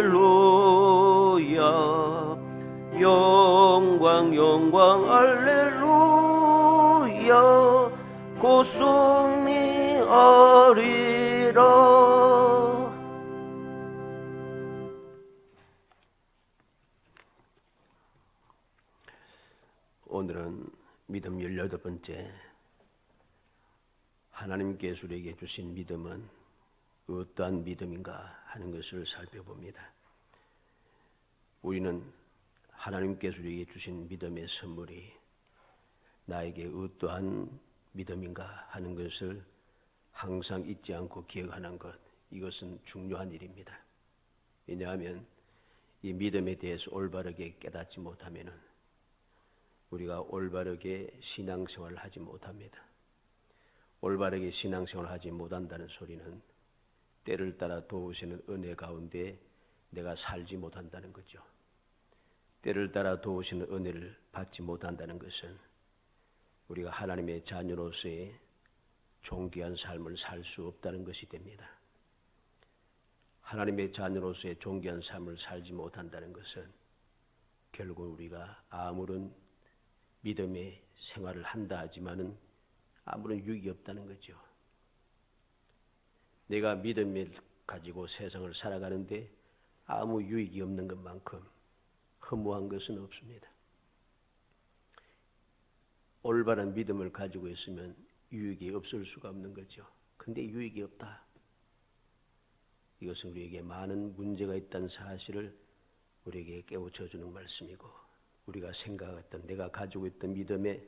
할렐루야. 영광 영광 할렐루야. 곧 승리하리라. 오늘은 믿음 18번째, 하나님께서 우리에게 주신 믿음은 어떠한 믿음인가 하는 것을 살펴봅니다. 우리는 하나님께서 우리에게 주신 믿음의 선물이 나에게 어떠한 믿음인가 하는 것을 항상 잊지 않고 기억하는 것, 이것은 중요한 일입니다. 왜냐하면 이 믿음에 대해서 올바르게 깨닫지 못하면 우리가 올바르게 신앙생활을 하지 못합니다. 올바르게 신앙생활을 하지 못한다는 소리는 때를 따라 도우시는 은혜 가운데 내가 살지 못한다는 거죠. 때를 따라 도우시는 은혜를 받지 못한다는 것은 우리가 하나님의 자녀로서의 존귀한 삶을 살 수 없다는 것이 됩니다. 하나님의 자녀로서의 존귀한 삶을 살지 못한다는 것은 결국 우리가 아무런 믿음의 생활을 한다 하지만은 아무런 유익이 없다는 거죠. 내가 믿음을 가지고 세상을 살아가는데 아무 유익이 없는 것만큼 허무한 것은 없습니다. 올바른 믿음을 가지고 있으면 유익이 없을 수가 없는 거죠. 근데 유익이 없다. 이것은 우리에게 많은 문제가 있다는 사실을 우리에게 깨우쳐 주는 말씀이고, 우리가 생각했던, 내가 가지고 있던 믿음에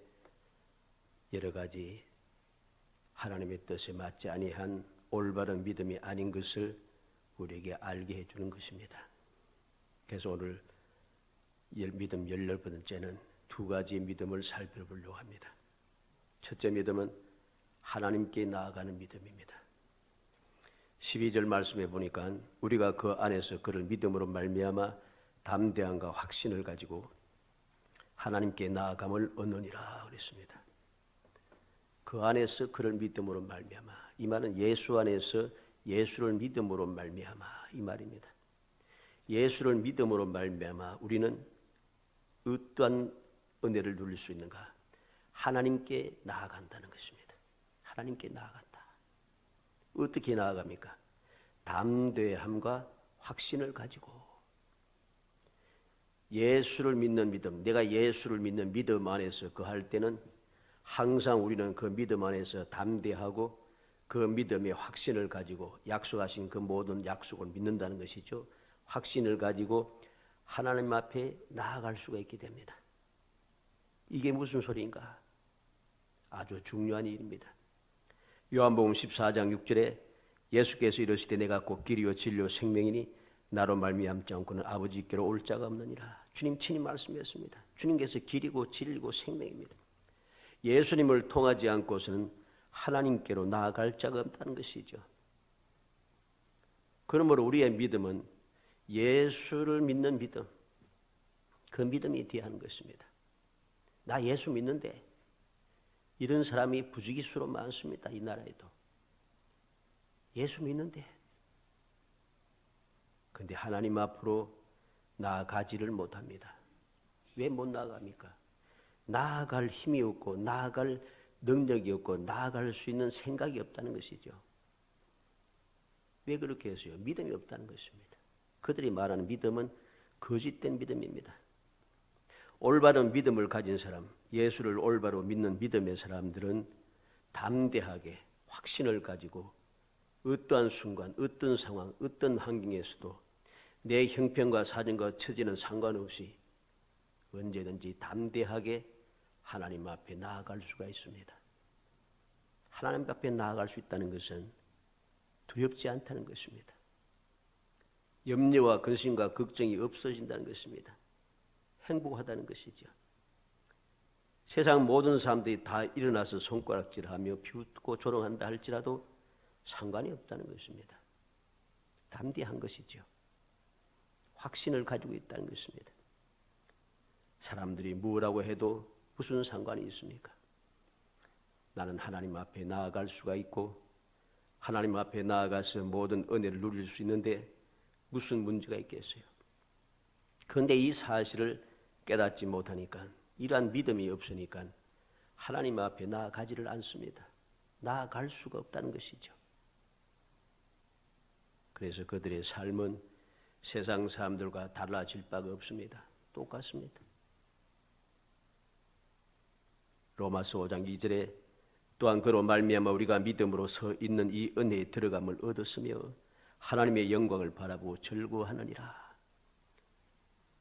여러 가지 하나님의 뜻에 맞지 아니한 올바른 믿음이 아닌 것을 우리에게 알게 해주는 것입니다. 그래서 오늘 믿음 18번째는 두 가지의 믿음을 살펴보려고 합니다. 첫째 믿음은 하나님께 나아가는 믿음입니다. 12절 말씀에 보니까 우리가 그 안에서 그를 믿음으로 말미암아 담대함과 확신을 가지고 하나님께 나아감을 얻느니라 그랬습니다. 그 안에서 그를 믿음으로 말미암아, 이 말은 예수 안에서 예수를 믿음으로 말미암아 이 말입니다. 예수를 믿음으로 말미암아 우리는 어떠한 은혜를 누릴 수 있는가? 하나님께 나아간다는 것입니다. 하나님께 나아간다. 어떻게 나아갑니까? 담대함과 확신을 가지고 예수를 믿는 믿음, 내가 예수를 믿는 믿음 안에서 거할 때는 항상 우리는 그 믿음 안에서 담대하고 그 믿음의 확신을 가지고 약속하신 그 모든 약속을 믿는다는 것이죠. 확신을 가지고 하나님 앞에 나아갈 수가 있게 됩니다. 이게 무슨 소리인가? 아주 중요한 일입니다. 요한복음 14장 6절에 예수께서 이르시되 내가 곧 길이요 진리요 생명이니 나로 말미암지 않고는 아버지께로 올 자가 없느니라. 주님 친히 말씀했습니다. 주님께서 길이고 진리고 생명입니다. 예수님을 통하지 않고서는 하나님께로 나아갈 자가 없다는 것이죠. 그러므로 우리의 믿음은 예수를 믿는 믿음, 그 믿음이 대한 것입니다. 나 예수 믿는데 이런 사람이 부지기수로 많습니다. 이 나라에도. 예수 믿는데 근데 하나님 앞으로 나아가지를 못합니다. 왜 못 나아갑니까? 나아갈 힘이 없고 나아갈 능력이 없고 나아갈 수 있는 생각이 없다는 것이죠. 왜 그렇게 했어요? 믿음이 없다는 것입니다. 그들이 말하는 믿음은 거짓된 믿음입니다. 올바른 믿음을 가진 사람, 예수를 올바로 믿는 믿음의 사람들은 담대하게 확신을 가지고 어떠한 순간, 어떤 상황, 어떤 환경에서도 내 형편과 사정과 처지는 상관없이 언제든지 담대하게 하나님 앞에 나아갈 수가 있습니다. 하나님 앞에 나아갈 수 있다는 것은 두렵지 않다는 것입니다. 염려와 근심과 걱정이 없어진다는 것입니다. 행복하다는 것이죠. 세상 모든 사람들이 다 일어나서 손가락질하며 비웃고 조롱한다 할지라도 상관이 없다는 것입니다. 담대한 것이죠. 확신을 가지고 있다는 것입니다. 사람들이 뭐라고 해도 무슨 상관이 있습니까? 나는 하나님 앞에 나아갈 수가 있고 하나님 앞에 나아가서 모든 은혜를 누릴 수 있는데 무슨 문제가 있겠어요? 그런데 이 사실을 깨닫지 못하니까, 이러한 믿음이 없으니까 하나님 앞에 나아가지를 않습니다. 나아갈 수가 없다는 것이죠. 그래서 그들의 삶은 세상 사람들과 달라질 바가 없습니다. 똑같습니다. 로마서 5장 2절에 또한 그로 말미암아 우리가 믿음으로 서 있는 이 은혜에 들어감을 얻었으며 하나님의 영광을 바라보고 즐거워하느니라.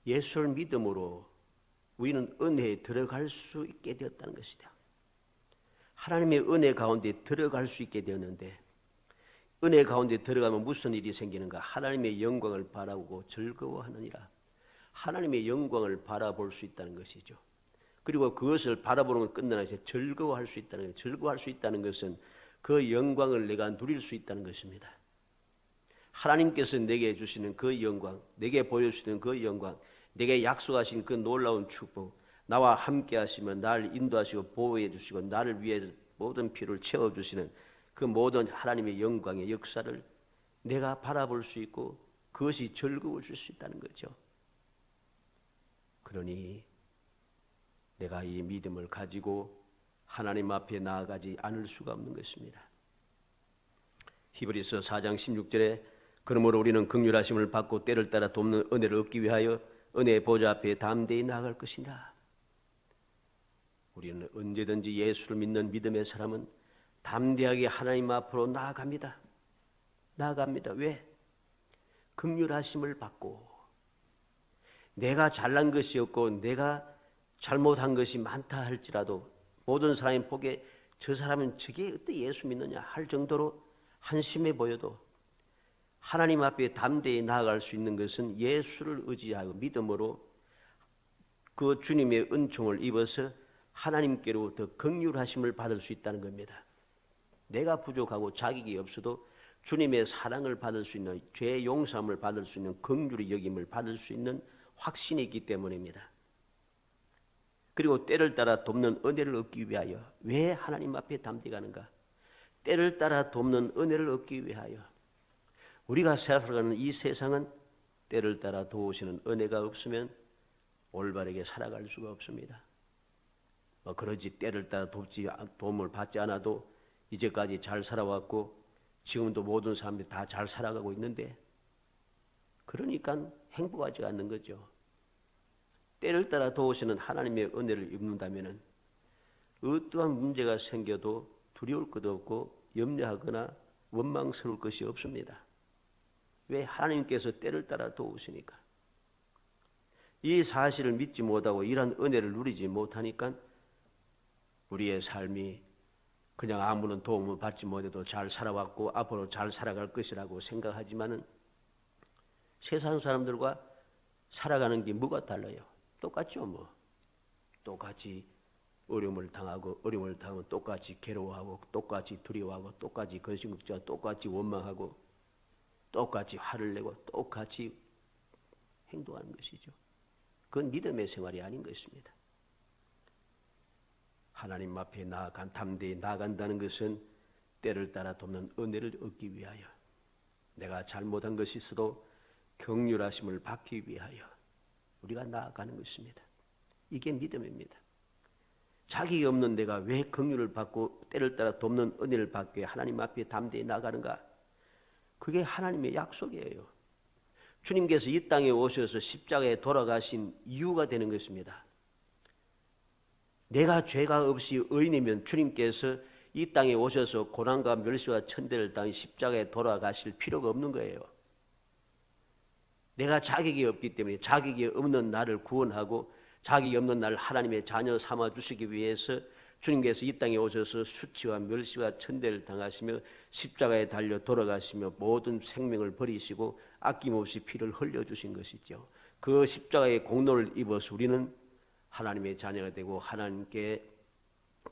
예수를 믿음으로 우리는 은혜에 들어갈 수 있게 되었다는 것이다. 하나님의 은혜 가운데 들어갈 수 있게 되었는데, 은혜 가운데 들어가면 무슨 일이 생기는가? 하나님의 영광을 바라보고 즐거워하느니라. 하나님의 영광을 바라볼 수 있다는 것이죠. 그리고 그것을 바라보는 건 끝나나 이제 즐거워할 수 있다는 거예요. 즐거워할 수 있다는 것은 그 영광을 내가 누릴 수 있다는 것입니다. 하나님께서 내게 주시는 그 영광, 내게 보여주시는 그 영광, 내게 약속하신 그 놀라운 축복, 나와 함께 하시며 나를 인도하시고 보호해 주시고 나를 위해 모든 필요를 채워주시는 그 모든 하나님의 영광의 역사를 내가 바라볼 수 있고 그것이 즐거워질 수 있다는 거죠. 그러니 내가 이 믿음을 가지고 하나님 앞에 나아가지 않을 수가 없는 것입니다. 히브리서 4장 16절에 그러므로 우리는 긍휼하심을 받고 때를 따라 돕는 은혜를 얻기 위하여 은혜의 보좌 앞에 담대히 나아갈 것이다. 우리는 언제든지 예수를 믿는 믿음의 사람은 담대하게 하나님 앞으로 나아갑니다. 왜? 긍휼하심을 받고 내가 잘난 것이 없고 내가 잘못한 것이 많다 할지라도 모든 사람이 보기에 저 사람은 저게 어떻게 예수 믿느냐 할 정도로 한심해 보여도 하나님 앞에 담대히 나아갈 수 있는 것은 예수를 의지하고 믿음으로 그 주님의 은총을 입어서 하나님께로부터 긍휼하심을 받을 수 있다는 겁니다. 내가 부족하고 자격이 없어도 주님의 사랑을 받을 수 있는, 죄의 용서함을 받을 수 있는, 긍휼의 여김을 받을 수 있는 확신이 있기 때문입니다. 그리고 때를 따라 돕는 은혜를 얻기 위하여 왜 하나님 앞에 담대히 가는가? 때를 따라 돕는 은혜를 얻기 위하여. 우리가 살아가는 이 세상은 때를 따라 도우시는 은혜가 없으면 올바르게 살아갈 수가 없습니다. 그러지 때를 따라 도움을 받지 않아도 이제까지 잘 살아왔고 지금도 모든 사람들이 다 잘 살아가고 있는데 그러니까 행복하지 않는 거죠. 때를 따라 도우시는 하나님의 은혜를 입는다면 어떠한 문제가 생겨도 두려울 것도 없고 염려하거나 원망스러울 것이 없습니다. 왜? 하나님께서 때를 따라 도우시니까. 이 사실을 믿지 못하고 이러한 은혜를 누리지 못하니까 우리의 삶이 그냥 아무런 도움을 받지 못해도 잘 살아왔고 앞으로 잘 살아갈 것이라고 생각하지만은 세상 사람들과 살아가는 게 뭐가 달라요? 똑같죠 뭐. 똑같이 어려움을 당하고 어려움을 당하면 똑같이 괴로워하고 똑같이 두려워하고 똑같이 근심걱정하고 똑같이 원망하고 똑같이 화를 내고 똑같이 행동하는 것이죠. 그건 믿음의 생활이 아닌 것입니다. 하나님 앞에 담대히 나아간다는 것은 때를 따라 돕는 은혜를 얻기 위하여 내가 잘못한 것이 있어도 긍휼하심을 받기 위하여 우리가 나아가는 것입니다. 이게 믿음입니다. 자격이 없는 내가 왜 긍휼을 받고 때를 따라 돕는 은혜를 받기 위해 하나님 앞에 담대히 나아가는가? 그게 하나님의 약속이에요. 주님께서 이 땅에 오셔서 십자가에 돌아가신 이유가 되는 것입니다. 내가 죄가 없이 의인이면 주님께서 이 땅에 오셔서 고난과 멸시와 천대를 당해 십자가에 돌아가실 필요가 없는 거예요. 내가 자격이 없기 때문에 자격이 없는 나를 구원하고 자격이 없는 나를 하나님의 자녀 삼아 주시기 위해서 주님께서 이 땅에 오셔서 수치와 멸시와 천대를 당하시며 십자가에 달려 돌아가시며 모든 생명을 버리시고 아낌없이 피를 흘려주신 것이죠. 그 십자가의 공로를 입어서 우리는 하나님의 자녀가 되고 하나님께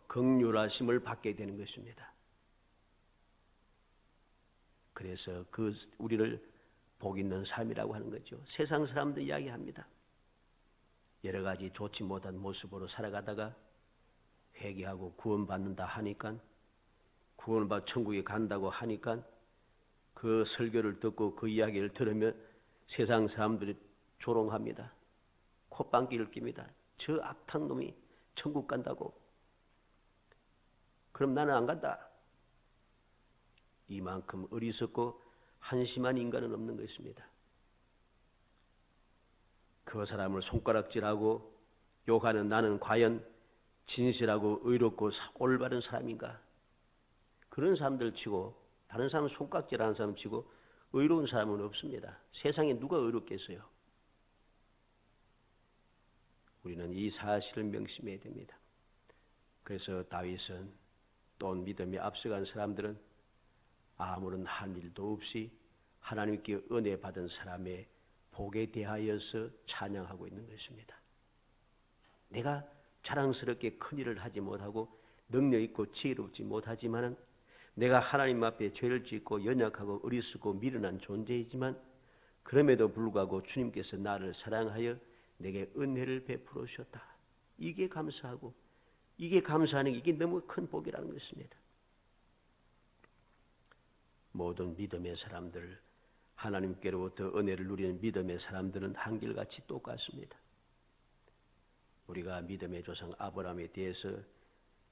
긍휼하심을 받게 되는 것입니다. 그래서 우리를 복 있는 삶이라고 하는 거죠. 세상 사람들 이야기합니다. 여러 가지 좋지 못한 모습으로 살아가다가 회개하고 구원받는다 하니까 구원받아 천국에 간다고 하니까 그 설교를 듣고 그 이야기를 들으면 세상 사람들이 조롱합니다. 콧방귀를 낍니다. 저 악탕놈이 천국 간다고. 그럼 나는 안 간다. 이만큼 어리석고 한심한 인간은 없는 것입니다. 그 사람을 손가락질하고 욕하는 나는 과연 진실하고 의롭고 올바른 사람인가? 그런 사람들 치고 다른 사람 손가락질하는 사람 치고 의로운 사람은 없습니다. 세상에 누가 의롭겠어요? 우리는 이 사실을 명심해야 됩니다. 그래서 다윗은 또 믿음에 앞서간 사람들은 아무런 한 일도 없이 하나님께 은혜 받은 사람의 복에 대하여서 찬양하고 있는 것입니다. 내가 자랑스럽게 큰 일을 하지 못하고 능력 있고 지혜롭지 못하지만 내가 하나님 앞에 죄를 짓고 연약하고 어리석고 미련한 존재이지만 그럼에도 불구하고 주님께서 나를 사랑하여 내게 은혜를 베풀어 주셨다. 이게 감사하고 이게 감사하는 게 이게 너무 큰 복이라는 것입니다. 모든 믿음의 사람들, 하나님께로부터 은혜를 누리는 믿음의 사람들은 한결같이 똑같습니다. 우리가 믿음의 조상 아브라함에 대해서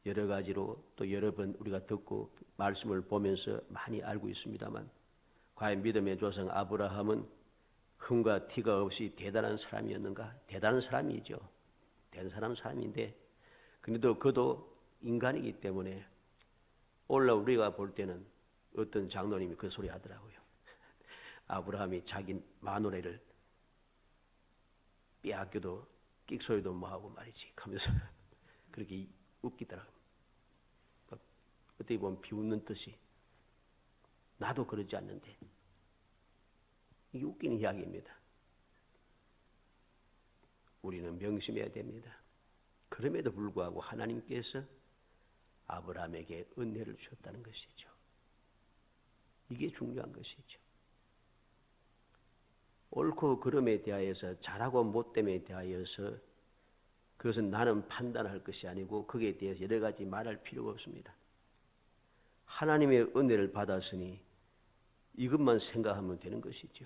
여러 가지로 또 여러 번 우리가 듣고 말씀을 보면서 많이 알고 있습니다만 과연 믿음의 조상 아브라함은 흠과 티가 없이 대단한 사람이었는가? 대단한 사람이죠. 대단한 사람인데 근데도 그도 인간이기 때문에 오늘 우리가 볼 때는 어떤 장로님이 그 소리 하더라고요. 아브라함이 자기 마누라를 빼앗겨도 끽소리도 뭐하고 말이지 하면서 그렇게 웃기더라고요. 어떻게 보면 비웃는 듯이 나도 그러지 않는데 이게 웃기는 이야기입니다. 우리는 명심해야 됩니다. 그럼에도 불구하고 하나님께서 아브라함에게 은혜를 주셨다는 것이죠. 이게 중요한 것이죠. 옳고 그름에 대하여서 잘하고 못됨에 대하여서 그것은 나는 판단할 것이 아니고 거기에 대해서 여러 가지 말할 필요가 없습니다. 하나님의 은혜를 받았으니 이것만 생각하면 되는 것이죠.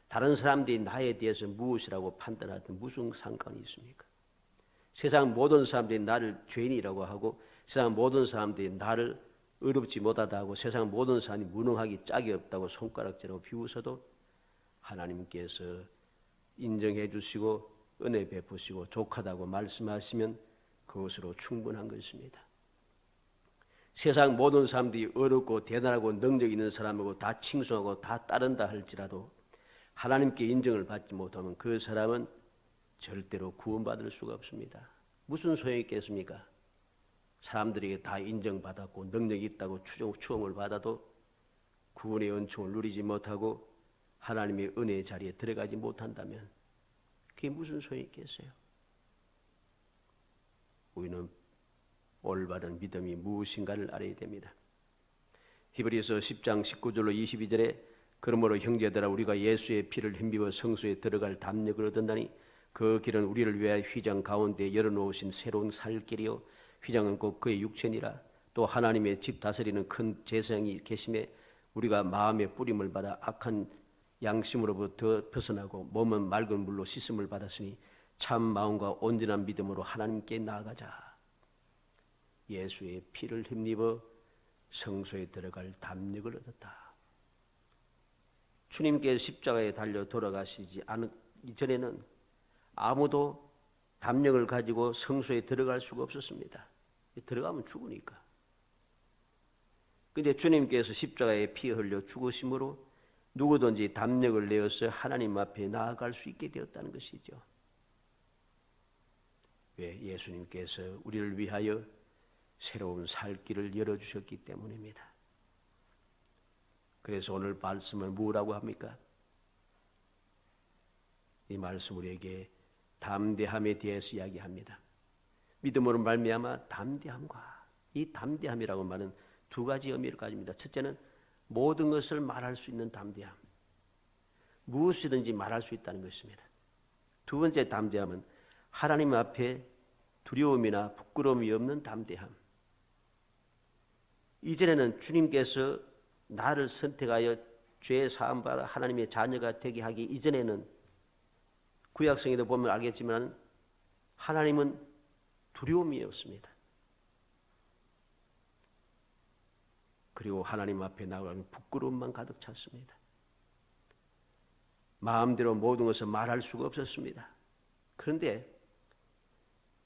다른 사람들이 나에 대해서 무엇이라고 판단하든 무슨 상관이 있습니까? 세상 모든 사람들이 나를 죄인이라고 하고 세상 모든 사람들이 나를 의롭지 못하다 하고 세상 모든 사람이 무능하기 짝이 없다고 손가락질하고 비웃어도 하나님께서 인정해 주시고 은혜 베푸시고 족하다고 말씀하시면 그것으로 충분한 것입니다. 세상 모든 사람들이 어렵고 대단하고 능력 있는 사람이고 다 칭송하고 다 따른다 할지라도 하나님께 인정을 받지 못하면 그 사람은 절대로 구원받을 수가 없습니다. 무슨 소용이 있겠습니까? 사람들에게 다 인정받았고 능력이 있다고 추앙을 받아도 구원의 은총을 누리지 못하고 하나님의 은혜의 자리에 들어가지 못한다면 그게 무슨 소용이 있겠어요? 우리는 올바른 믿음이 무엇인가를 알아야 됩니다. 히브리서 10장 19절로 22절에 그러므로 형제들아 우리가 예수의 피를 힘입어 성소에 들어갈 담력을 얻었나니 그 길은 우리를 위하여 휘장 가운데 열어놓으신 새로운 살 길이요 휘장은 곧 그의 육체니라. 또 하나님의 집 다스리는 큰 제사장이 계심에 우리가 마음의 뿌림을 받아 악한 양심으로부터 벗어나고 몸은 맑은 물로 씻음을 받았으니 참 마음과 온전한 믿음으로 하나님께 나아가자. 예수의 피를 힘입어 성소에 들어갈 담력을 얻었다. 주님께 십자가에 달려 돌아가시지 않기 이전에는 아무도 담력을 가지고 성소에 들어갈 수가 없었습니다. 들어가면 죽으니까. 그런데 주님께서 십자가에 피 흘려 죽으심으로 누구든지 담력을 내어서 하나님 앞에 나아갈 수 있게 되었다는 것이죠. 왜? 예수님께서 우리를 위하여 새로운 살 길을 열어주셨기 때문입니다. 그래서 오늘 말씀은 뭐라고 합니까? 이 말씀 우리에게 담대함에 대해서 이야기합니다. 믿음으로 말미암아 담대함과 이 담대함이라고 말은 두 가지 의미를 가집니다. 첫째는 모든 것을 말할 수 있는 담대함. 무엇이든지 말할 수 있다는 것입니다. 두 번째 담대함은 하나님 앞에 두려움이나 부끄러움이 없는 담대함. 이전에는 주님께서 나를 선택하여 죄 사함받아 하나님의 자녀가 되게 하기 이전에는 구약성에도 보면 알겠지만 하나님은 두려움이 없습니다. 그리고 하나님 앞에 나가면 부끄러움만 가득 찼습니다. 마음대로 모든 것을 말할 수가 없었습니다. 그런데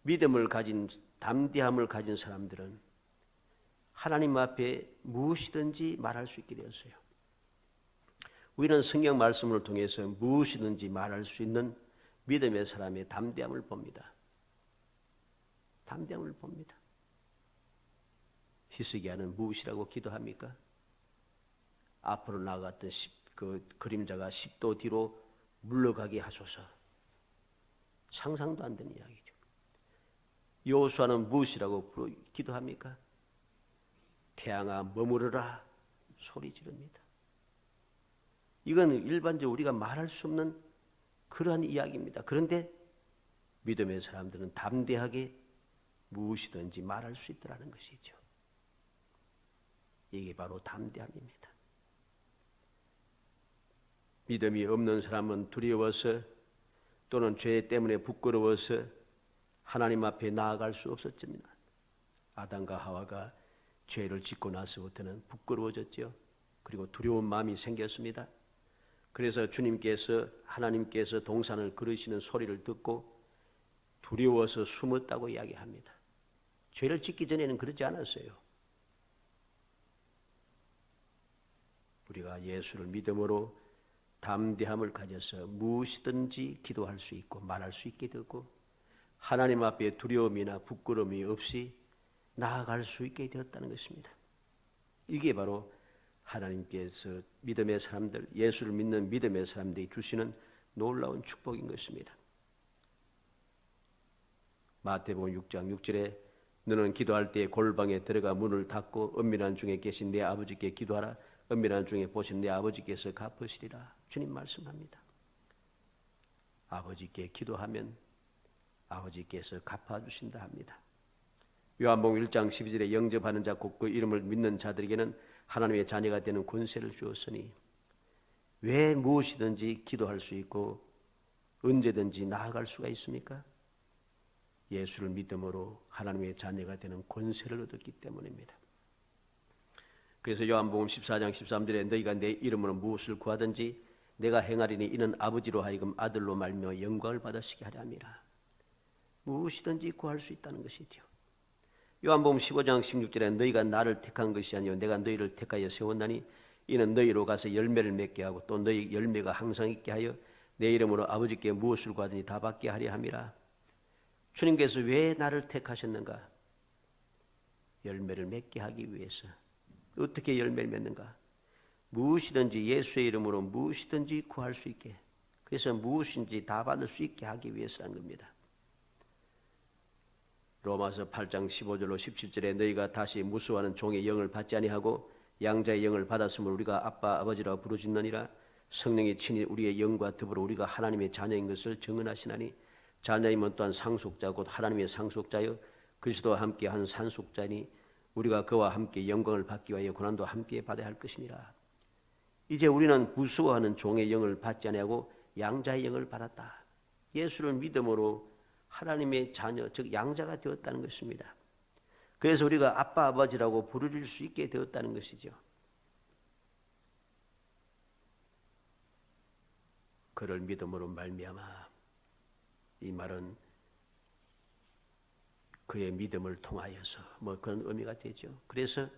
믿음을 가진, 담대함을 가진 사람들은 하나님 앞에 무엇이든지 말할 수 있게 되었어요. 우리는 성경 말씀을 통해서 무엇이든지 말할 수 있는 믿음의 사람의 담대함을 봅니다. 담대함을 봅니다. 히스기야는 무엇이라고 기도합니까? 앞으로 나아갔던 그 그림자가 10도 뒤로 물러가게 하소서. 상상도 안 되는 이야기죠. 여호수아는 무엇이라고 기도합니까? 태양아 머무르라 소리 지릅니다. 이건 일반적으로 우리가 말할 수 없는 그러한 이야기입니다. 그런데 믿음의 사람들은 담대하게 무엇이든지 말할 수 있더라는 것이죠. 이게 바로 담대함입니다. 믿음이 없는 사람은 두려워서 또는 죄 때문에 부끄러워서 하나님 앞에 나아갈 수 없었습니다. 아담과 하와가 죄를 짓고 나서부터는 부끄러워졌죠. 그리고 두려운 마음이 생겼습니다. 그래서 하나님께서 동산을 그르시는 소리를 듣고 두려워서 숨었다고 이야기합니다. 죄를 짓기 전에는 그러지 않았어요. 우리가 예수를 믿음으로 담대함을 가져서 무엇이든지 기도할 수 있고 말할 수 있게 되고 하나님 앞에 두려움이나 부끄러움이 없이 나아갈 수 있게 되었다는 것입니다. 이게 바로 하나님께서 믿음의 사람들, 예수를 믿는 믿음의 사람들이 주시는 놀라운 축복인 것입니다. 마태복음 6장 6절에 너는 기도할 때 골방에 들어가 문을 닫고 은밀한 중에 계신 내 아버지께 기도하라. 은밀한 중에 보신 내 아버지께서 갚으시리라. 주님 말씀합니다. 아버지께 기도하면 아버지께서 갚아주신다 합니다. 요한복음 1장 12절에 영접하는 자 곧 그 이름을 믿는 자들에게는 하나님의 자녀가 되는 권세를 주었으니 왜 무엇이든지 기도할 수 있고 언제든지 나아갈 수가 있습니까? 예수를 믿음으로 하나님의 자녀가 되는 권세를 얻었기 때문입니다. 그래서 요한복음 14장 13절에 너희가 내 이름으로 무엇을 구하든지 내가 행하리니 이는 아버지로 하여금 아들로 말미암아 영광을 받으시게 하려 함이라. 무엇이든지 구할 수 있다는 것이죠. 요한복음 15장 16절에 너희가 나를 택한 것이 아니요 내가 너희를 택하여 세웠나니 이는 너희로 가서 열매를 맺게 하고 또 너희 열매가 항상 있게 하여 내 이름으로 아버지께 무엇을 구하든지 다 받게 하려 함이라. 주님께서 왜 나를 택하셨는가? 열매를 맺게 하기 위해서. 어떻게 열매를 맺는가? 무엇이든지 예수의 이름으로 무엇이든지 구할 수 있게, 그래서 무엇인지 다 받을 수 있게 하기 위해서라는 겁니다. 로마서 8장 15절로 17절에 너희가 다시 무수하는 종의 영을 받지 아니하고 양자의 영을 받았으므로 우리가 아빠 아버지라고 부르짖느니라. 성령이 친히 우리의 영과 더불어 우리가 하나님의 자녀인 것을 증언하시나니 자녀임은 또한 상속자 곧 하나님의 상속자여 그리스도와 함께 한 산속자니 우리가 그와 함께 영광을 받기 위하여 고난도 함께 받아야 할 것이니라. 이제 우리는 무수하는 종의 영을 받지 아니하고 양자의 영을 받았다. 예수를 믿음으로 하나님의 자녀, 즉 양자가 되었다는 것입니다. 그래서 우리가 아빠 아버지라고 부르질 수 있게 되었다는 것이죠. 그를 믿음으로 말미암아, 이 말은 그의 믿음을 통하여서 그런 의미가 되죠. 그래서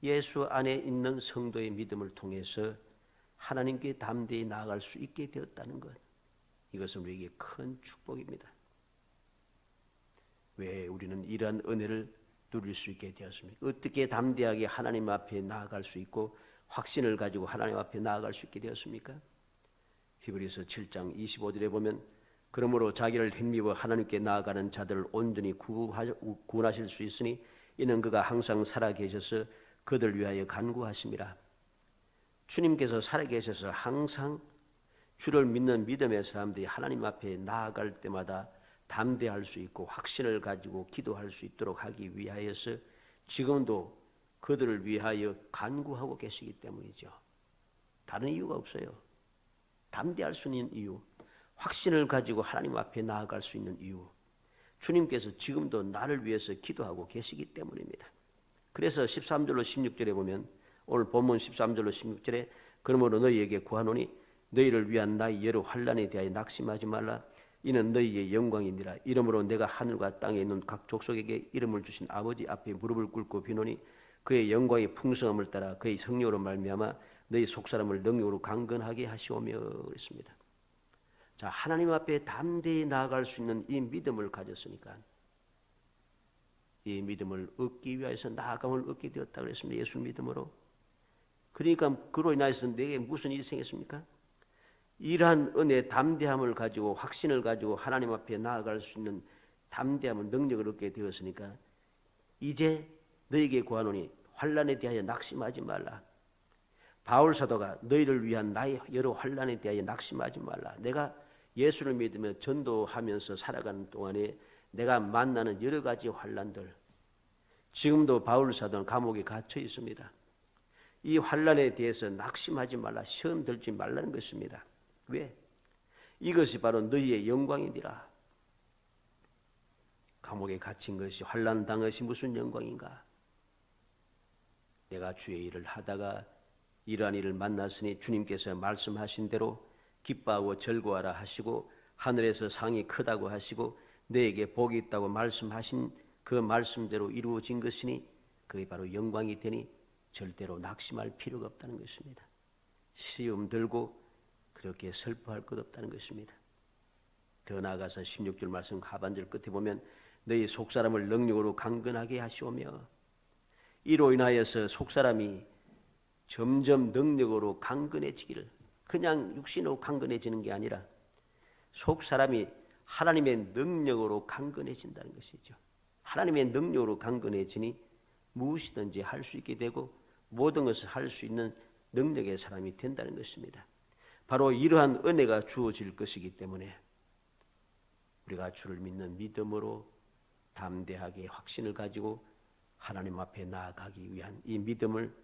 예수 안에 있는 성도의 믿음을 통해서 하나님께 담대히 나아갈 수 있게 되었다는 것, 이것은 우리에게 큰 축복입니다. 왜 우리는 이러한 은혜를 누릴 수 있게 되었습니까? 어떻게 담대하게 하나님 앞에 나아갈 수 있고 확신을 가지고 하나님 앞에 나아갈 수 있게 되었습니까? 히브리서 7장 25절에 보면 그러므로 자기를 힘입어 하나님께 나아가는 자들을 온전히 구원하실 수 있으니 이는 그가 항상 살아계셔서 그들 위하여 간구하심이라. 주님께서 살아계셔서 항상 주를 믿는 믿음의 사람들이 하나님 앞에 나아갈 때마다 담대할 수 있고 확신을 가지고 기도할 수 있도록 하기 위하여서 지금도 그들을 위하여 간구하고 계시기 때문이죠. 다른 이유가 없어요. 담대할 수 있는 이유, 확신을 가지고 하나님 앞에 나아갈 수 있는 이유, 주님께서 지금도 나를 위해서 기도하고 계시기 때문입니다. 그래서 13절로 16절에 보면 오늘 본문 13절로 16절에 그러므로 너희에게 구하노니 너희를 위한 나의 여러 환난에 대하여 낙심하지 말라. 이는 너희의 영광이니라. 이러므로 내가 하늘과 땅에 있는 각 족속에게 이름을 주신 아버지 앞에 무릎을 꿇고 비노니 그의 영광의 풍성함을 따라 그의 성령으로 말미암아 너희 속사람을 능력으로 강건하게 하시오며 그랬습니다. 자, 하나님 앞에 담대히 나아갈 수 있는 이 믿음을 가졌으니까 이 믿음을 얻기 위해서 나아감을 얻게 되었다 그랬습니다. 예수 믿음으로. 그러니까 그로 인해서 내게 무슨 일이 생겼습니까? 이러한 은혜, 담대함을 가지고 확신을 가지고 하나님 앞에 나아갈 수 있는 담대함을 능력을 얻게 되었으니까 이제 너에게 구하노니 환난에 대하여 낙심하지 말라. 바울 사도가 너희를 위한 나의 여러 환난에 대하여 낙심하지 말라. 내가 예수를 믿으며 전도하면서 살아가는 동안에 내가 만나는 여러 가지 환난들, 지금도 바울 사도는 감옥에 갇혀 있습니다. 이 환난에 대해서 낙심하지 말라, 시험 들지 말라는 것입니다. 왜? 이것이 바로 너희의 영광이니라. 감옥에 갇힌 것이, 환난 당한 것이 무슨 영광인가? 내가 주의 일을 하다가 이러한 일을 만났으니 주님께서 말씀하신 대로 기뻐하고 즐거워하라 하시고 하늘에서 상이 크다고 하시고 너에게 복이 있다고 말씀하신 그 말씀대로 이루어진 것이니 그게 바로 영광이 되니 절대로 낙심할 필요가 없다는 것입니다. 시험 들고 그렇게 슬퍼할 것 없다는 것입니다. 더 나아가서 16절 말씀 하반절 끝에 보면 너희 속사람을 능력으로 강건하게 하시오며, 이로 인하여서 속사람이 점점 능력으로 강건해지기를, 그냥 육신으로 강건해지는 게 아니라 속사람이 하나님의 능력으로 강건해진다는 것이죠. 하나님의 능력으로 강건해지니 무엇이든지 할 수 있게 되고 모든 것을 할 수 있는 능력의 사람이 된다는 것입니다. 바로 이러한 은혜가 주어질 것이기 때문에 우리가 주를 믿는 믿음으로 담대하게 확신을 가지고 하나님 앞에 나아가기 위한 이 믿음을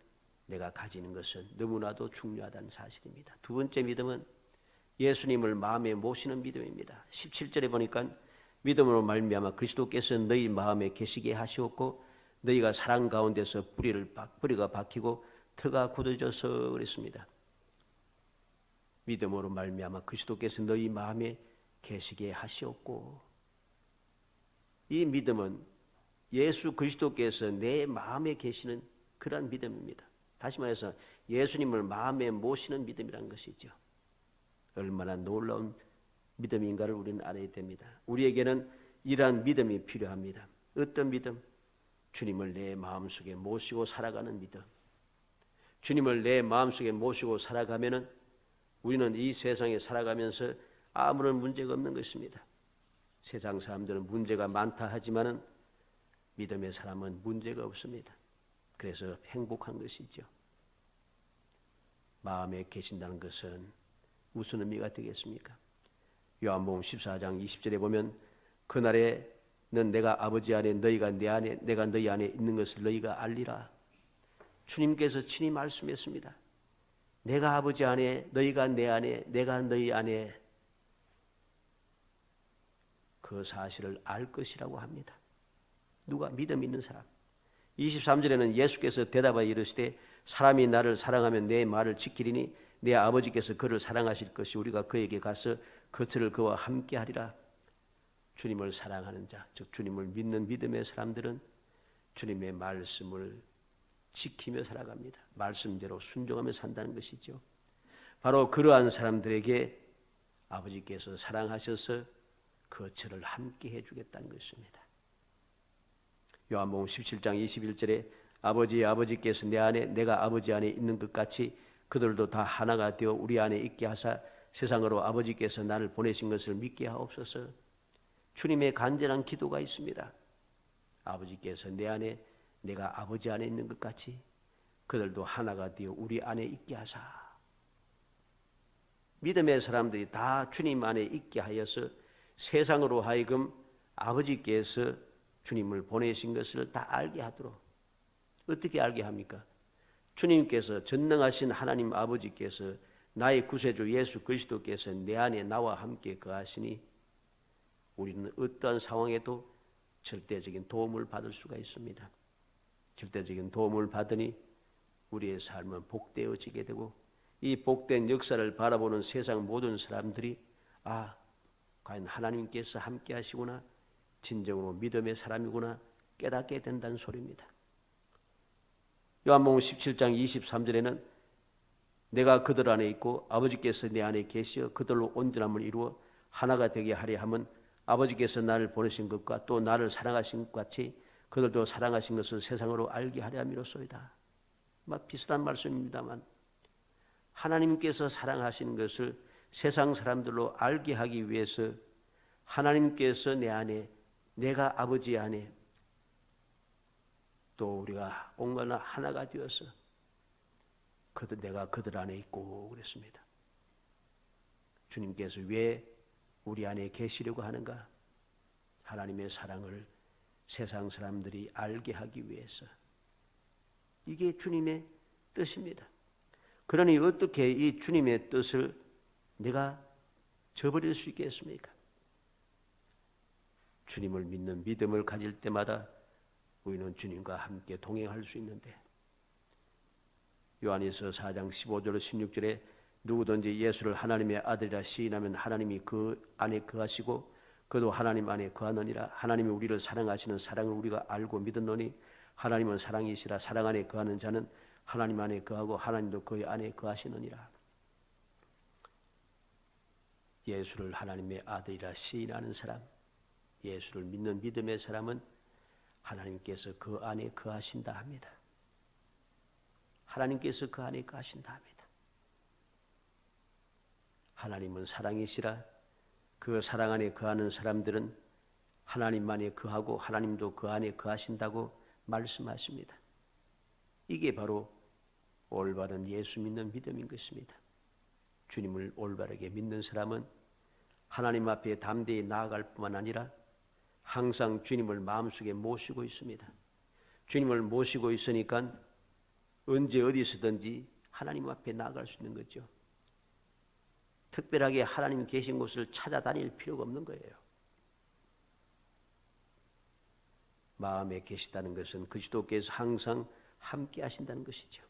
내가 가지는 것은 너무나도 중요하다는 사실입니다. 두 번째 믿음은 예수님을 마음에 모시는 믿음입니다. 17절에 보니까 믿음으로 말미암아 그리스도께서 너희 마음에 계시게 하시었고 너희가 사랑 가운데서 뿌리가 박히고 터가 굳어져서 그랬습니다. 믿음으로 말미암아 그리스도께서 너희 마음에 계시게 하시었고, 이 믿음은 예수 그리스도께서 내 마음에 계시는 그런 믿음입니다. 다시 말해서 예수님을 마음에 모시는 믿음이라는 것이죠. 얼마나 놀라운 믿음인가를 우리는 알아야 됩니다. 우리에게는 이러한 믿음이 필요합니다. 어떤 믿음? 주님을 내 마음속에 모시고 살아가는 믿음. 주님을 내 마음속에 모시고 살아가면은 우리는 이 세상에 살아가면서 아무런 문제가 없는 것입니다. 세상 사람들은 문제가 많다 하지만은 믿음의 사람은 문제가 없습니다. 그래서 행복한 것이죠. 마음에 계신다는 것은 무슨 의미가 되겠습니까? 요한복음 14장 20절에 보면 그날에는 내가 아버지 안에 너희가 내 안에 내가 너희 안에 있는 것을 너희가 알리라. 주님께서 친히 말씀했습니다. 내가 아버지 안에 너희가 내 안에 내가 너희 안에, 그 사실을 알 것이라고 합니다. 누가? 믿음 있는 사람. 23절에는 예수께서 대답하여 이르시되 사람이 나를 사랑하면 내 말을 지키리니 내 아버지께서 그를 사랑하실 것이 우리가 그에게 가서 그것을 그와 함께 하리라. 주님을 사랑하는 자, 즉 주님을 믿는 믿음의 사람들은 주님의 말씀을 지키며 살아갑니다. 말씀대로 순종하며 산다는 것이죠. 바로 그러한 사람들에게 아버지께서 사랑하셔서 그것을 함께 해주겠다는 것입니다. 요한복음 17장 21절에 아버지께서 내 안에 내가 아버지 안에 있는 것 같이 그들도 다 하나가 되어 우리 안에 있게 하사 세상으로 아버지께서 나를 보내신 것을 믿게 하옵소서. 주님의 간절한 기도가 있습니다. 아버지께서 내 안에 내가 아버지 안에 있는 것 같이 그들도 하나가 되어 우리 안에 있게 하사. 믿음의 사람들이 다 주님 안에 있게 하여서 세상으로 하여금 아버지께서 주님을 보내신 것을 다 알게 하도록. 어떻게 알게 합니까? 주님께서 전능하신 하나님 아버지께서 나의 구세주 예수 그리스도께서 내 안에 나와 함께 거하시니 우리는 어떠한 상황에도 절대적인 도움을 받을 수가 있습니다. 절대적인 도움을 받으니 우리의 삶은 복되어지게 되고 이 복된 역사를 바라보는 세상 모든 사람들이 과연 하나님께서 함께 하시구나, 진정으로 믿음의 사람이구나 깨닫게 된다는 소리입니다. 요한복음 17장 23절에는 내가 그들 안에 있고 아버지께서 내 안에 계시어 그들로 온전함을 이루어 하나가 되게 하려 함은 아버지께서 나를 보내신 것과 또 나를 사랑하신 것 같이 그들도 사랑하신 것을 세상으로 알게 하려 함이로소이다. 비슷한 말씀입니다만 하나님께서 사랑하시는 것을 세상 사람들로 알게 하기 위해서 하나님께서 내 안에, 내가 아버지 안에, 또 우리가 온갖 하나가 되어서 내가 그들 안에 있고 그랬습니다. 주님께서 왜 우리 안에 계시려고 하는가? 하나님의 사랑을 세상 사람들이 알게 하기 위해서. 이게 주님의 뜻입니다. 그러니 어떻게 이 주님의 뜻을 내가 저버릴 수 있겠습니까? 주님을 믿는 믿음을 가질 때마다 우리는 주님과 함께 동행할 수 있는데, 요한일서 4장 15절 16절에 누구든지 예수를 하나님의 아들이라 시인하면 하나님이 그 안에 거하시고 그도 하나님 안에 거하느니라. 하나님이 우리를 사랑하시는 사랑을 우리가 알고 믿었노니 하나님은 사랑이시라. 사랑 안에 거하는 자는 하나님 안에 거하고 하나님도 그의 안에 거하시느니라. 예수를 하나님의 아들이라 시인하는 사람, 예수를 믿는 믿음의 사람은 하나님께서 그 안에 거하신다 합니다. 하나님께서 그 안에 거하신다 합니다. 하나님은 사랑이시라. 그 사랑 안에 거하는 사람들은 하나님 안에 거하고 하나님도 그 안에 거하신다고 말씀하십니다. 이게 바로 올바른 예수 믿는 믿음인 것입니다. 주님을 올바르게 믿는 사람은 하나님 앞에 담대히 나아갈 뿐만 아니라 항상 주님을 마음속에 모시고 있습니다. 주님을 모시고 있으니까 언제 어디서든지 하나님 앞에 나아갈 수 있는 거죠. 특별하게 하나님 계신 곳을 찾아다닐 필요가 없는 거예요. 마음에 계시다는 것은 그리스도께서 항상 함께 하신다는 것이죠.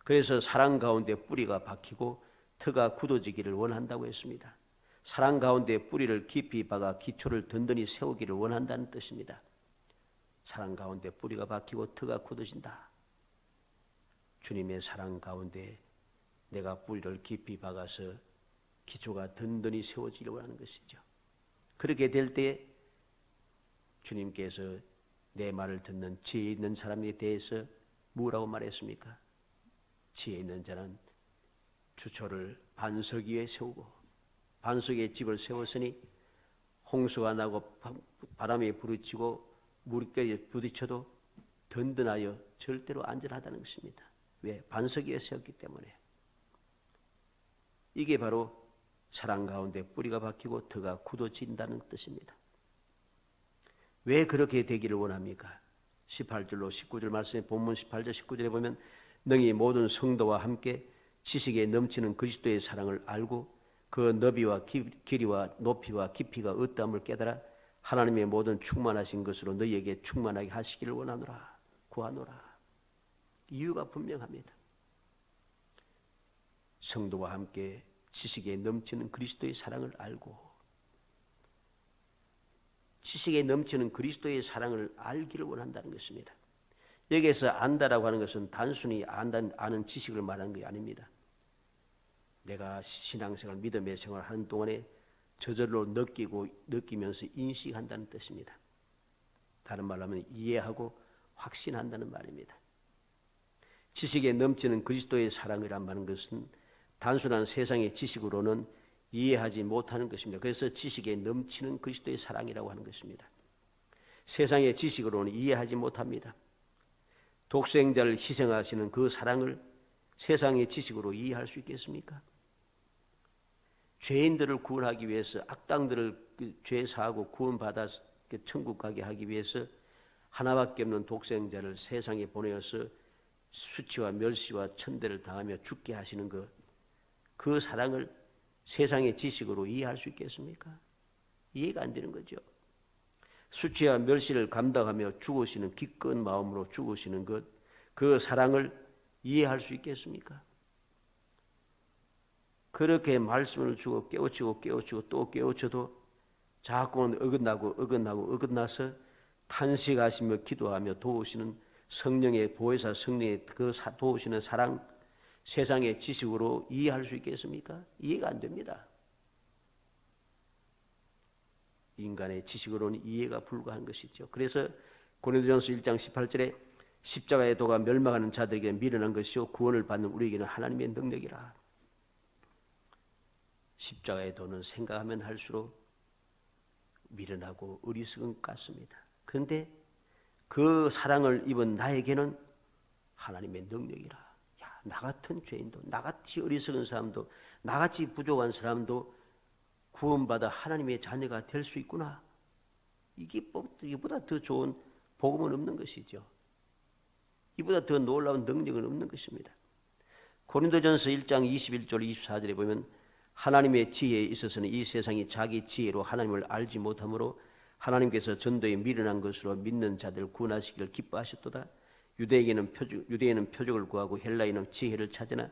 그래서 사랑 가운데 뿌리가 박히고 터가 굳어지기를 원한다고 했습니다. 사랑 가운데 뿌리를 깊이 박아 기초를 든든히 세우기를 원한다는 뜻입니다. 사랑 가운데 뿌리가 박히고 터가 굳어진다. 주님의 사랑 가운데 내가 뿌리를 깊이 박아서 기초가 든든히 세워지기를 원하는 것이죠. 그렇게 될 때 주님께서 내 말을 듣는 지혜 있는 사람에 대해서 뭐라고 말했습니까? 지혜 있는 자는 주초를 반석 위에 세우고 반석 위에 집을 세웠으니 홍수가 나고 바람이 부딪히고 물결이 부딪혀도 든든하여 절대로 안전하다는 것입니다. 왜? 반석 위에 세웠기 때문에. 이게 바로 사랑 가운데 뿌리가 박히고 터가 굳어진다는 뜻입니다. 왜 그렇게 되기를 원합니까? 18절로 19절 말씀에 본문 18절 19절에 보면 능히 모든 성도와 함께 지식에 넘치는 그리스도의 사랑을 알고 그 너비와 길이와 높이와 깊이가 어떠함을 깨달아 하나님의 모든 충만하신 것으로 너희에게 충만하게 하시기를 원하노라. 구하노라. 이유가 분명합니다. 성도와 함께 지식에 넘치는 그리스도의 사랑을 알고, 지식에 넘치는 그리스도의 사랑을 알기를 원한다는 것입니다. 여기에서 안다라고 하는 것은 단순히 아는 지식을 말하는 것이 아닙니다. 내가 신앙생활, 믿음의 생활을 하는 동안에 저절로 느끼면서 인식한다는 뜻입니다. 다른 말로 하면 이해하고 확신한다는 말입니다. 지식에 넘치는 그리스도의 사랑이란 말은 것은 단순한 세상의 지식으로는 이해하지 못하는 것입니다. 그래서 지식에 넘치는 그리스도의 사랑이라고 하는 것입니다. 세상의 지식으로는 이해하지 못합니다. 독생자를 희생하시는 그 사랑을 세상의 지식으로 이해할 수 있겠습니까? 죄인들을 구원하기 위해서, 악당들을 죄 사하고 구원받아 천국 가게 하기 위해서 하나밖에 없는 독생자를 세상에 보내어서 수치와 멸시와 천대를 당하며 죽게 하시는 그 사랑을 세상의 지식으로 이해할 수 있겠습니까? 이해가 안 되는 거죠. 수치와 멸시를 감당하며 죽으시는 기꺼운 마음으로 죽으시는 그 사랑을 이해할 수 있겠습니까? 그렇게 말씀을 주고 깨우치고 또 깨우쳐도 자꾸는 어긋나서 탄식하시며 기도하며 도우시는 성령의 보혜사, 성령의 그 도우시는 사랑, 세상의 지식으로 이해할 수 있겠습니까? 이해가 안 됩니다. 인간의 지식으로는 이해가 불가한 것이죠. 그래서 고린도전서 1장 18절에 십자가의 도가 멸망하는 자들에게 미련한 것이요 구원을 받는 우리에게는 하나님의 능력이라. 십자가의 도는 생각하면 할수록 미련하고 어리석은 것 같습니다. 그런데 그 사랑을 입은 나에게는 하나님의 능력이라. 야, 나 같은 죄인도, 나같이 어리석은 사람도, 나같이 부족한 사람도 구원받아 하나님의 자녀가 될 수 있구나. 이보다 더 좋은 복음은 없는 것이죠. 이보다 더 놀라운 능력은 없는 것입니다. 고린도전서 1장 21절 24절에 보면 하나님의 지혜에 있어서는 이 세상이 자기 지혜로 하나님을 알지 못하므로 하나님께서 전도에 미련한 것으로 믿는 자들 구원하시기를 기뻐하셨도다. 유대인은 표적을 구하고 헬라인은 지혜를 찾으나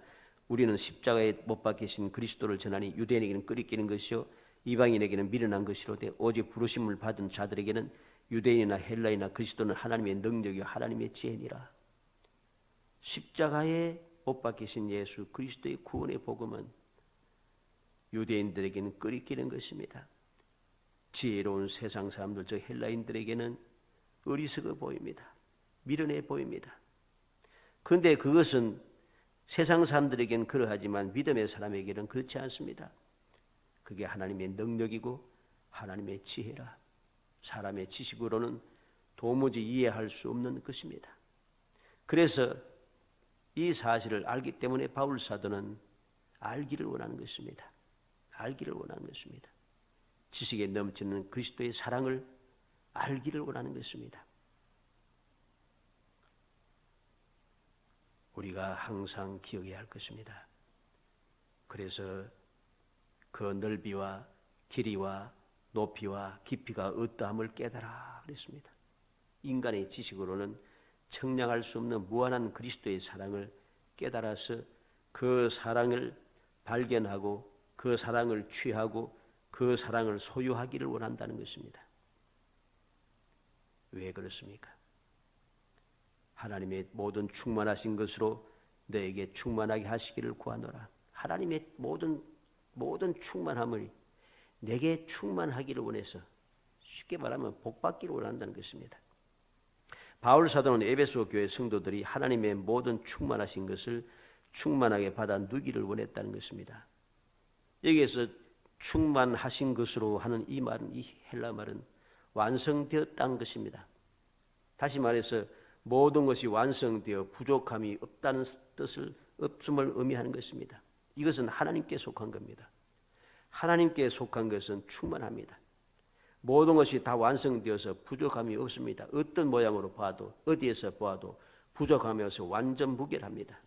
우리는 십자가에 못 박히신 그리스도를 전하니 유대인에게는 끄리끼는 것이요 이방인에게는 미련한 것이로되 오직 부르심을 받은 자들에게는 유대인이나 헬라인이나 그리스도는 하나님의 능력이요 하나님의 지혜니라. 십자가에 못 박히신 예수 그리스도의 구원의 복음은 유대인들에게는 끄리끼는 것입니다. 지혜로운 세상 사람들, 저 헬라인들에게는 어리석어 보입니다. 미련해 보입니다. 그런데 그것은 세상 사람들에게는 그러하지만 믿음의 사람에게는 그렇지 않습니다. 그게 하나님의 능력이고 하나님의 지혜라. 사람의 지식으로는 도무지 이해할 수 없는 것입니다. 그래서 이 사실을 알기 때문에 바울 사도는 알기를 원하는 것입니다. 알기를 원하는 것입니다. 지식에 넘치는 그리스도의 사랑을 알기를 원하는 것입니다. 우리가 항상 기억해야 할 것입니다. 그래서 그 넓이와 길이와 높이와 깊이가 어떠함을 깨달아 그랬습니다. 인간의 지식으로는 청량할 수 없는 무한한 그리스도의 사랑을 깨달아서 그 사랑을 발견하고 그 사랑을 취하고 그 사랑을 소유하기를 원한다는 것입니다. 왜 그렇습니까? 하나님의 모든 충만하신 것으로 너에게 충만하게 하시기를 구하노라. 하나님의 모든 충만함을 내게 충만하기를 원해서 쉽게 말하면 복받기를 원한다는 것입니다. 바울 사도는 에베소 교회 성도들이 하나님의 모든 충만하신 것을 충만하게 받아 누기를 원했다는 것입니다. 여기에서 충만하신 것으로 하는 이 말은, 이 헬라 말은 완성되었다는 것입니다. 다시 말해서 모든 것이 완성되어 부족함이 없다는 뜻을 없음을 의미하는 것입니다. 이것은 하나님께 속한 겁니다. 하나님께 속한 것은 충만합니다. 모든 것이 다 완성되어서 부족함이 없습니다. 어떤 모양으로 봐도 어디에서 봐도 부족함이 없어 완전 무결합니다.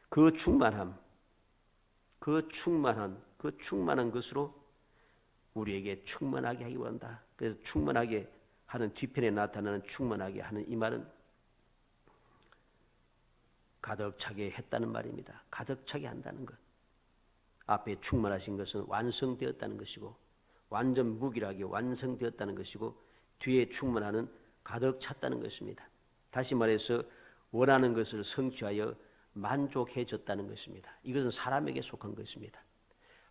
그 충만한 것으로 우리에게 충만하게 하기 원한다. 그래서 충만하게 하는 뒤편에 나타나는 충만하게 하는 이 말은 가득 차게 했다는 말입니다. 가득 차게 한다는 것. 앞에 충만하신 것은 완성되었다는 것이고 완전 무기하게 완성되었다는 것이고 뒤에 충만하는 가득 찼다는 것입니다. 다시 말해서 원하는 것을 성취하여 만족해졌다는 것입니다. 이것은 사람에게 속한 것입니다.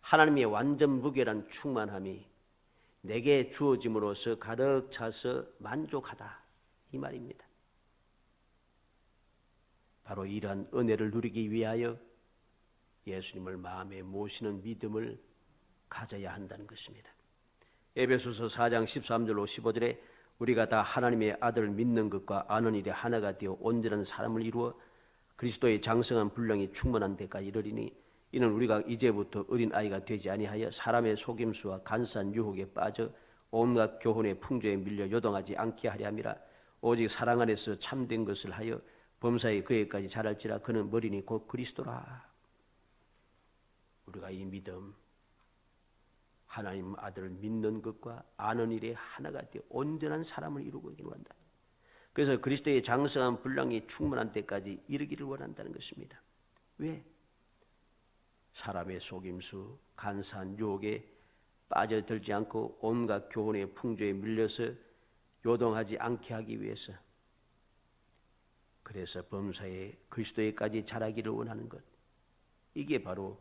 하나님의 완전 무결한 충만함이 내게 주어짐으로써 가득 차서 만족하다 이 말입니다. 바로 이러한 은혜를 누리기 위하여 예수님을 마음에 모시는 믿음을 가져야 한다는 것입니다. 에베소서 4장 13절로 15절에 우리가 다 하나님의 아들을 믿는 것과 아는 일에 하나가 되어 온전한 사람을 이루어 그리스도의 장성한 분량이 충만한 데까지 이르리니 이는 우리가 이제부터 어린아이가 되지 아니하여 사람의 속임수와 간사한 유혹에 빠져 온갖 교훈의 풍조에 밀려 요동하지 않게 하려 함이라. 오직 사랑 안에서 참된 것을 하여 범사에 그에까지 자랄지라. 그는 머리니 곧 그리스도라. 우리가 이 믿음, 하나님 아들을 믿는 것과 아는 일에 하나가 되어 온전한 사람을 이루기를 원한다. 그래서 그리스도의 장성한 분량이 충만한 때까지 이르기를 원한다는 것입니다. 왜? 사람의 속임수, 간사한 유혹에 빠져들지 않고 온갖 교훈의 풍조에 밀려서 요동하지 않게 하기 위해서, 그래서 범사에 그리스도에까지 자라기를 원하는 것, 이게 바로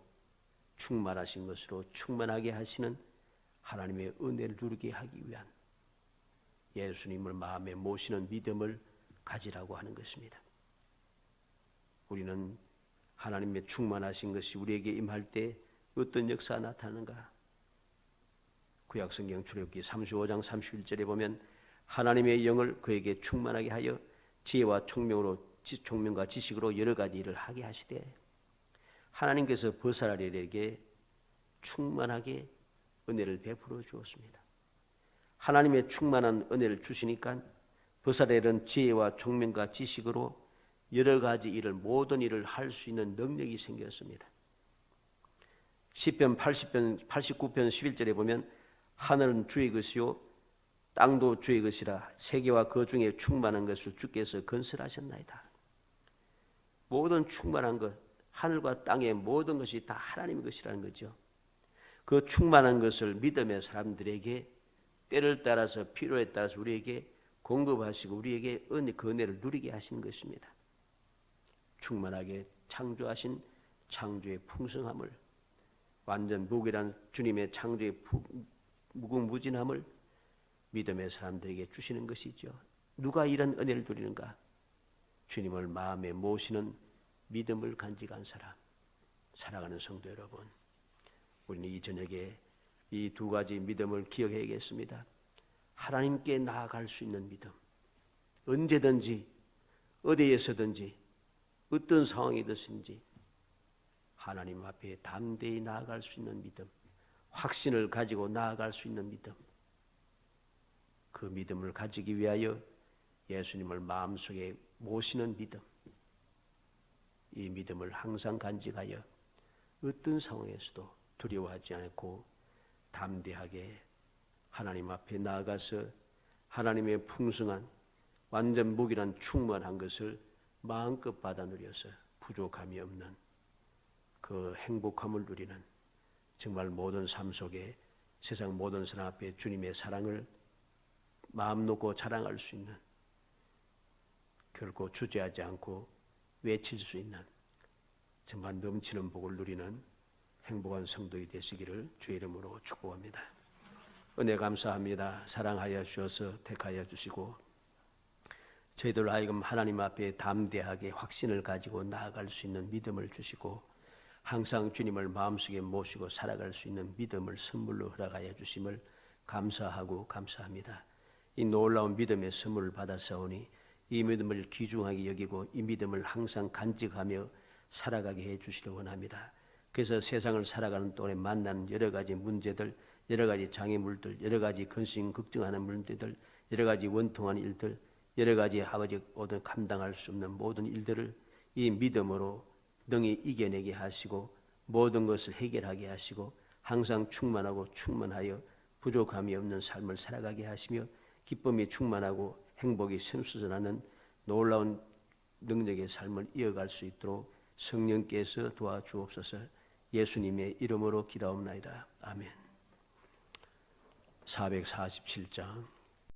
충만하신 것으로 충만하게 하시는 하나님의 은혜를 누리게 하기 위한 예수님을 마음에 모시는 믿음을 가지라고 하는 것입니다. 우리는 하나님의 충만하신 것이 우리에게 임할 때 어떤 역사가 나타나는가? 구약성경 출애굽기 35장 31절에 보면 하나님의 영을 그에게 충만하게 하여 지혜와 총명과 지식으로 여러 가지 일을 하게 하시되, 하나님께서 버사라엘에게 충만하게 은혜를 베풀어 주었습니다. 하나님의 충만한 은혜를 주시니까 버사라엘은 지혜와 총명과 지식으로 여러 가지 일을, 모든 일을 할 수 있는 능력이 생겼습니다. 시편 89편 11절에 보면 하늘은 주의 것이요 땅도 주의 것이라. 세계와 그 중에 충만한 것을 주께서 건설하셨나이다. 모든 충만한 것, 하늘과 땅의 모든 것이 다 하나님의 것이라는 거죠. 그 충만한 것을 믿음의 사람들에게 때를 따라서 필요에 따라서 우리에게 공급하시고 우리에게 그 은혜를 누리게 하시는 것입니다. 충만하게 창조하신 창조의 풍성함을, 완전 무결한 주님의 창조의 무궁무진함을 믿음의 사람들에게 주시는 것이죠. 누가 이런 은혜를 누리는가? 주님을 마음에 모시는 믿음을 간직한 사람. 사랑하는 성도 여러분, 우리는 이 저녁에 이 두 가지 믿음을 기억해야겠습니다. 하나님께 나아갈 수 있는 믿음, 언제든지 어디에서든지 어떤 상황이든지 하나님 앞에 담대히 나아갈 수 있는 믿음, 확신을 가지고 나아갈 수 있는 믿음, 그 믿음을 가지기 위하여 예수님을 마음속에 모시는 믿음, 이 믿음을 항상 간직하여 어떤 상황에서도 두려워하지 않고 담대하게 하나님 앞에 나아가서 하나님의 풍성한 완전 무결한 충만한 것을 마음껏 받아 누려서 부족함이 없는 그 행복함을 누리는, 정말 모든 삶 속에 세상 모든 사람 앞에 주님의 사랑을 마음 놓고 자랑할 수 있는, 결코 주저하지 않고 외칠 수 있는 정말 넘치는 복을 누리는 행복한 성도이 되시기를 주의 이름으로 축복합니다. 은혜 감사합니다. 사랑하여 주셔서 택하여 주시고 저희들 하여금 하나님 앞에 담대하게 확신을 가지고 나아갈 수 있는 믿음을 주시고 항상 주님을 마음속에 모시고 살아갈 수 있는 믿음을 선물로 허락하여 주심을 감사하고 감사합니다. 이 놀라운 믿음의 선물을 받아사오니 이 믿음을 귀중하게 여기고 이 믿음을 항상 간직하며 살아가게 해 주시길 원합니다. 그래서 세상을 살아가는 동안에 만나는 여러 가지 문제들, 여러 가지 장애물들, 여러 가지 근심 걱정하는 문제들, 여러 가지 원통한 일들, 여러 가지 아버지 모든 감당할 수 없는 모든 일들을 이 믿음으로 능히 이겨내게 하시고 모든 것을 해결하게 하시고 항상 충만하고 충만하여 부족함이 없는 삶을 살아가게 하시며 기쁨이 충만하고 행복이 샘솟아나는 놀라운 능력의 삶을 이어갈 수 있도록 성령께서 도와주옵소서. 예수님의 이름으로 기도하옵나이다. 아멘. 447장